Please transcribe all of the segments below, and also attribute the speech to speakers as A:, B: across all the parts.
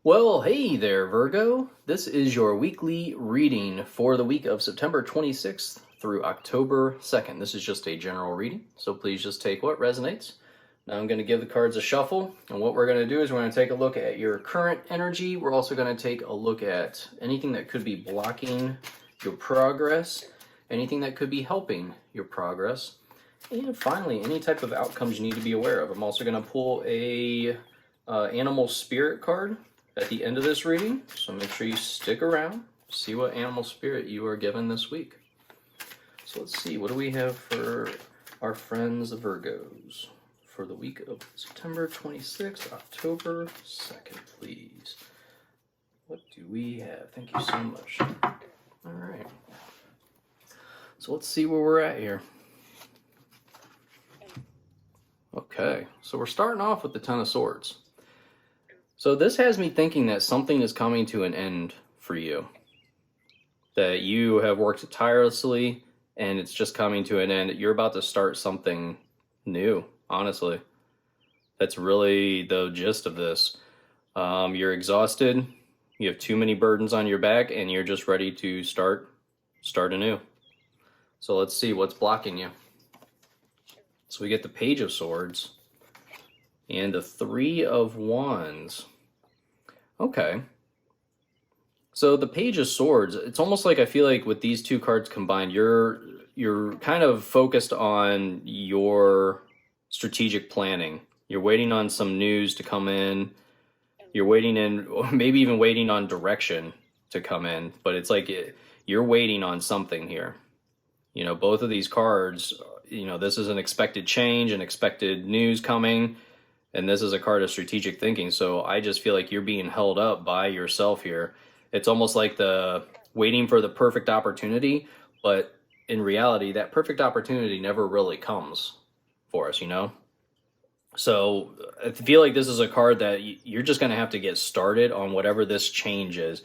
A: Well, hey there, Virgo. This is your weekly reading for the week of September 26th through October 2nd. This is just a general reading, so please just take what resonates. Now I'm going to give the cards a shuffle, and what we're going to do is we're going to take a look at your current energy. We're also going to take a look at anything that could be blocking your progress, anything that could be helping your progress, and finally, any type of outcomes you need to be aware of. I'm also going to pull a animal spirit card at the end of this reading, so make sure you stick around, see what animal spirit you are given this week. So let's see, what do we have for our friends the Virgos for the week of September 26th, October 2nd, please? What do we have? Thank you so much. All right. So let's see where we're at here. Okay, so we're starting off with the Ten of Swords. So this has me thinking that something is coming to an end for you. That you have worked tirelessly and it's just coming to an end. You're about to start something new, honestly. That's really the gist of this. You're exhausted, you have too many burdens on your back, and you're just ready to start anew. So let's see what's blocking you. So we get the Page of Swords and the Three of Wands. Okay. So the Page of Swords, it's almost like I feel like with these two cards combined, you're kind of focused on your strategic planning. You're waiting on some news to come in. You're waiting in, or maybe even waiting on direction to come in. But it's like you're waiting on something here. You know, both of these cards, you know, this is an expected change, an expected news coming, and this is a card of strategic thinking. So I just feel like you're being held up by yourself here. It's almost like the waiting for the perfect opportunity, but in reality, that perfect opportunity never really comes for us, you know? So I feel like this is a card that you're just going to have to get started on whatever this change is.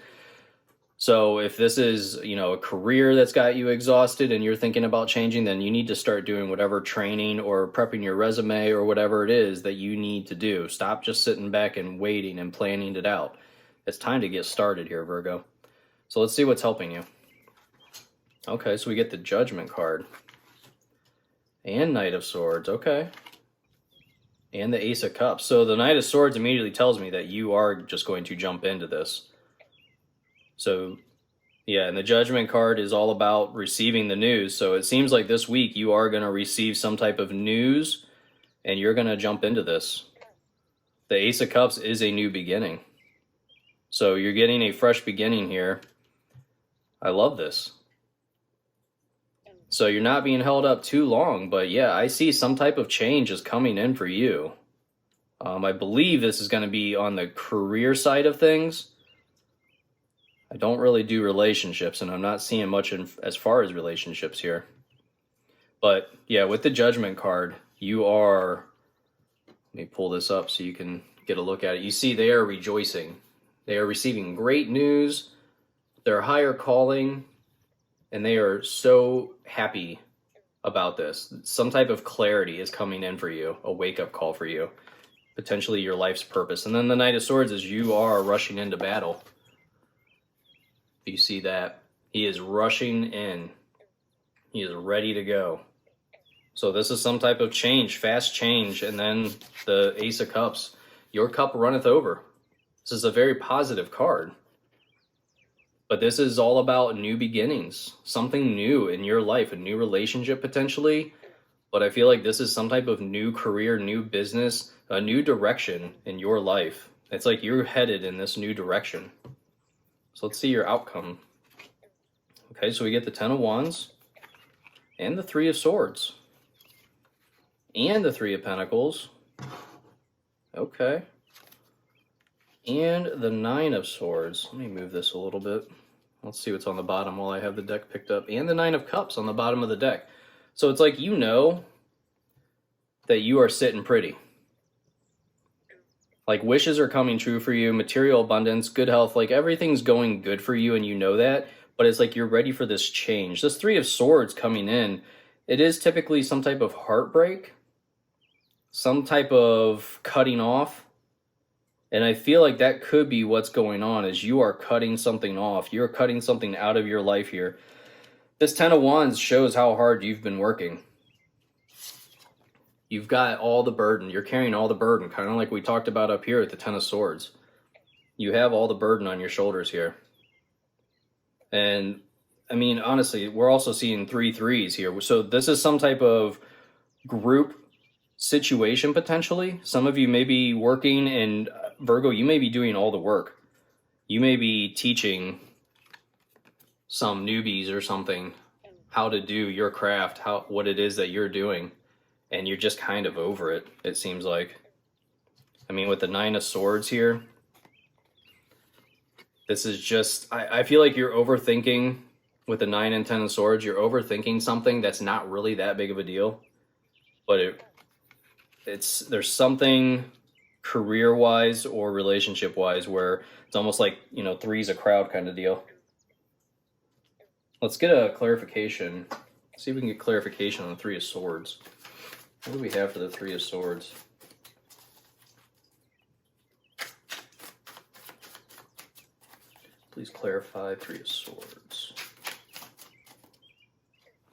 A: So if this is, you know, a career that's got you exhausted and you're thinking about changing, then you need to start doing whatever training or prepping your resume or whatever it is that you need to do. Stop just sitting back and waiting and planning it out. It's time to get started here, Virgo. So let's see what's helping you. Okay, so we get the Judgment card. And Knight of Swords, okay. And the Ace of Cups. So the Knight of Swords immediately tells me that you are just going to jump into this. So, yeah, and the Judgment card is all about receiving the news. So it seems like this week you are going to receive some type of news and you're going to jump into this. The Ace of Cups is a new beginning. So you're getting a fresh beginning here. I love this. So you're not being held up too long, but yeah, I see some type of change is coming in for you. I believe this is going to be on the career side of things. I don't really do relationships, and I'm not seeing much as far as relationships here. But yeah, with the Judgment card, you are, let me pull this up so you can get a look at it. You see they are rejoicing. They are receiving great news. They're higher calling, and they are so happy about this. Some type of clarity is coming in for you, a wake-up call for you, potentially your life's purpose. And then the Knight of Swords is you are rushing into battle. You see that he is rushing in. He is ready to go. So this is some type of change, fast change. And then the Ace of Cups, your cup runneth over. This is a very positive card. But this is all about new beginnings, something new in your life, a new relationship potentially. But I feel like this is some type of new career, new business, a new direction in your life. It's like you're headed in this new direction. So let's see your outcome. Okay, so we get the Ten of Wands and the Three of Swords and the Three of Pentacles. Okay. And the Nine of Swords. Let me move this a little bit. Let's see what's on the bottom while I have the deck picked up. And the Nine of Cups on the bottom of the deck. So it's like you know that you are sitting pretty. Like wishes are coming true for you, material abundance, good health, like everything's going good for you and you know that, but it's like you're ready for this change. This Three of Swords coming in, it is typically some type of heartbreak, some type of cutting off, And I feel like that could be what's going on, is you are cutting something off. You're cutting something out of your life here. This Ten of Wands shows how hard you've been working. You've got all the burden. You're carrying all the burden, kind of like we talked about up here at the Ten of Swords. You have all the burden on your shoulders here. And I mean, honestly, we're also seeing 3 threes here. So this is some type of group situation potentially. Some of you may be working, and Virgo, you may be doing all the work. You may be teaching some newbies or something how to do your craft, what it is that you're doing, and you're just kind of over it, it seems like. I mean, with the 9 of Swords here, this is just, I feel like you're overthinking with the 9 and 10 of Swords. You're overthinking something that's not really that big of a deal, but there's something career-wise or relationship-wise where it's almost like, you know, three's a crowd kind of deal. Let's get a clarification. See if we can get clarification on the 3 of Swords. What do we have for the 3 of Swords? Please clarify 3 of Swords.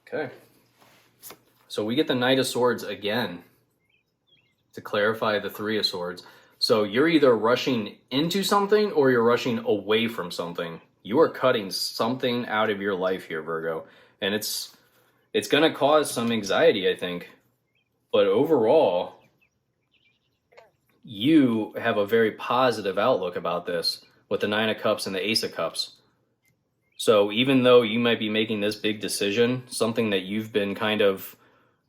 A: Okay. So we get the Knight of Swords again to clarify the 3 of Swords. So you're either rushing into something or you're rushing away from something. You are cutting something out of your life here, Virgo. And it's going to cause some anxiety, I think. But overall, you have a very positive outlook about this with the 9 of Cups and the Ace of Cups. So even though you might be making this big decision, something that you've been kind of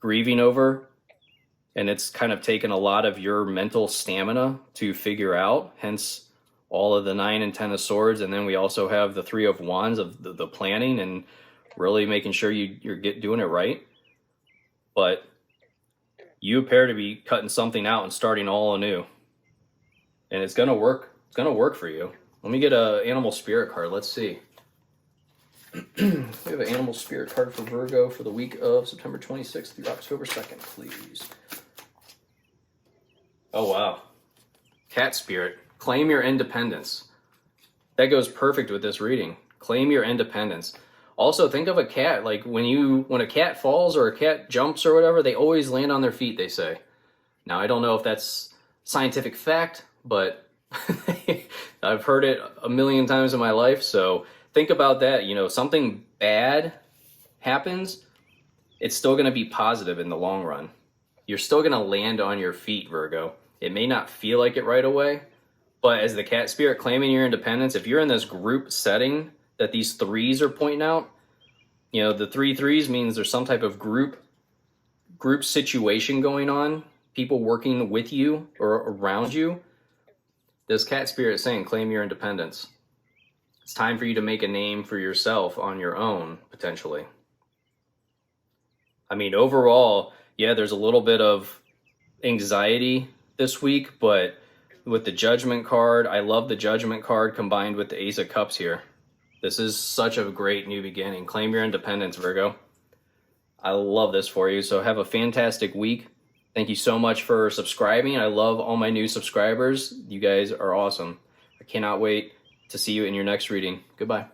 A: grieving over, and it's kind of taken a lot of your mental stamina to figure out, hence all of the 9 and 10 of Swords. And then we also have the 3 of Wands of the planning and really making sure you're doing it right. But you appear to be cutting something out and starting all anew. And it's going to work. It's going to work for you. Let me get an animal spirit card. Let's see. We have an animal spirit card for Virgo for the week of September 26th through October 2nd, please. Oh, wow. Cat spirit. Claim your independence. That goes perfect with this reading. Claim your independence. Also, think of a cat. Like when a cat falls or a cat jumps or whatever, they always land on their feet, they say. Now, I don't know if that's scientific fact, but I've heard it a million times in my life. So think about that. You know, something bad happens, it's still going to be positive in the long run. You're still going to land on your feet, Virgo. It may not feel like it right away, but as the cat spirit claiming your independence, if you're in this group setting that these threes are pointing out, you know, the 3 threes means there's some type of group situation going on, people working with you or around you. This cat spirit is saying, claim your independence. It's time for you to make a name for yourself on your own, potentially. I mean, overall, yeah, there's a little bit of anxiety this week, but with the Judgment card, I love the Judgment card combined with the Ace of Cups here. This is such a great new beginning. Claim your independence, Virgo. I love this for you. So have a fantastic week. Thank you so much for subscribing. I love all my new subscribers. You guys are awesome. I cannot wait to see you in your next reading. Goodbye.